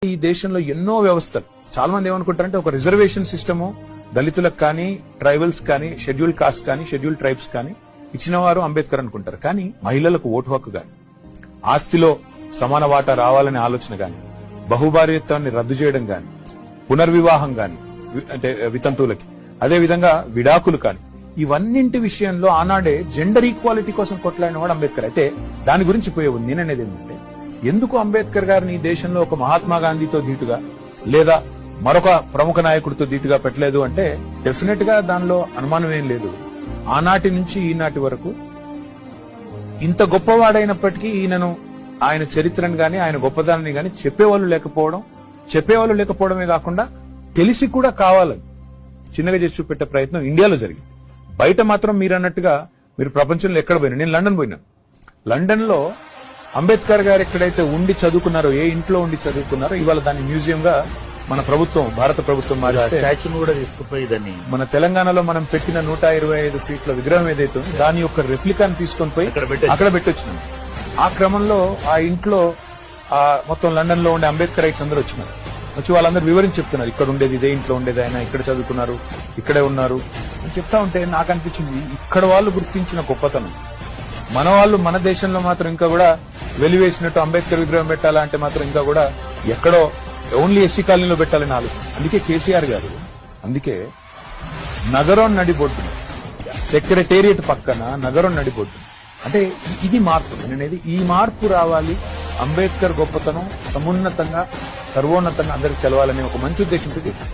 ఈ దేశంలో ఎన్నో వ్యవస్థలు చాలా మంది ఏమనుకుంటారంటే ఒక రిజర్వేషన్ సిస్టము దళితులకు కానీ ట్రైబల్స్ కానీ షెడ్యూల్ కాస్ట్ కానీ షెడ్యూల్ ట్రైబ్స్ కానీ ఇచ్చిన వారు అంబేద్కర్ అనుకుంటారు. కానీ మహిళలకు ఓటు హక్కు గాని, ఆస్తిలో సమాన వాటా రావాలనే ఆలోచన గాని, బహుభార్యత్వాన్ని రద్దు చేయడం గాని, పునర్వివాహం గాని అంటే వితంతువులకి, అదే విధంగా విడాకులు కానీ, ఇవన్నింటి విషయంలో ఆనాడే జెండర్ ఈక్వాలిటీ కోసం కొట్లాడిన వాడు అంబేద్కర్. అయితే దాని గురించి పోయే నేననేది ఏంటంటే, ఎందుకు అంబేద్కర్ గారిని ఈ దేశంలో ఒక మహాత్మా గాంధీతో ధీటుగా లేదా మరొక ప్రముఖ నాయకుడితో ధీటుగా పెట్టలేదు అంటే డెఫినెట్ గా దానిలో అనుమానం ఏం లేదు. ఆనాటి నుంచి ఈనాటి వరకు ఇంత గొప్పవాడైనప్పటికీ ఈయనను, ఆయన చరిత్రను గాని ఆయన గొప్పదాన్ని గాని చెప్పేవాళ్ళు లేకపోవడమే కాకుండా తెలిసి కూడా కావాలని చిన్నగా చేసి చూపెట్టే ప్రయత్నం ఇండియాలో జరిగింది. బయట మాత్రం మీరు అన్నట్టుగా మీరు ప్రపంచంలో ఎక్కడ పోయినా, నేను లండన్ పోయినా, లండన్ లో అంబేద్కర్ గారు ఎక్కడైతే ఉండి చదువుకున్నారో, ఏ ఇంట్లో ఉండి చదువుకున్నారో, ఇవాళ దాన్ని మ్యూజియం గా మన ప్రభుత్వం, భారత ప్రభుత్వం మారిస్తే కూడా తీసుకుపోయి దాన్ని మన తెలంగాణలో మనం పెట్టిన 125 ఫీట్ల విగ్రహం ఏదైతే ఉందో దాని యొక్క రెప్లికాను తీసుకొని పోయి అక్కడ పెట్టొచ్చినాం. ఆ క్రమంలో ఆ ఇంట్లో మొత్తం లండన్ లో ఉండే అంబేద్కర్ రైట్స్ అందరూ వచ్చినారు. వచ్చి వాళ్ళందరూ వివరించి చెప్తున్నారు, ఇక్కడ ఉండేది ఇదే ఇంట్లో ఉండేది, ఆయన ఇక్కడ చదువుకున్నారు, ఇక్కడే ఉన్నారు అని చెప్తా ఉంటే నాకు అనిపించింది, ఇక్కడ వాళ్ళు గుర్తించిన గొప్పతనం మన వాళ్ళు మన దేశంలో మాత్రం ఇంకా కూడా వెలివేసినట్టు అంబేద్కర్ విగ్రహం పెట్టాలా అంటే మాత్రం ఇంకా కూడా ఎక్కడో ఓన్లీ ఎస్సీ కాలనీలో పెట్టాలని ఆలోచన. అందుకే కేసీఆర్ గారు నగరం నడిబొడ్డున, సెక్రటేరియట్ పక్కన నగరం నడిబొడ్డు అంటే ఇది మార్పు. నేననేది ఈ మార్పు రావాలి, అంబేద్కర్ గొప్పతనం సమున్నతంగా సర్వోన్నతంగా అందరికి తెలవాలని ఒక మంచి ఉద్దేశంతో చేశారు.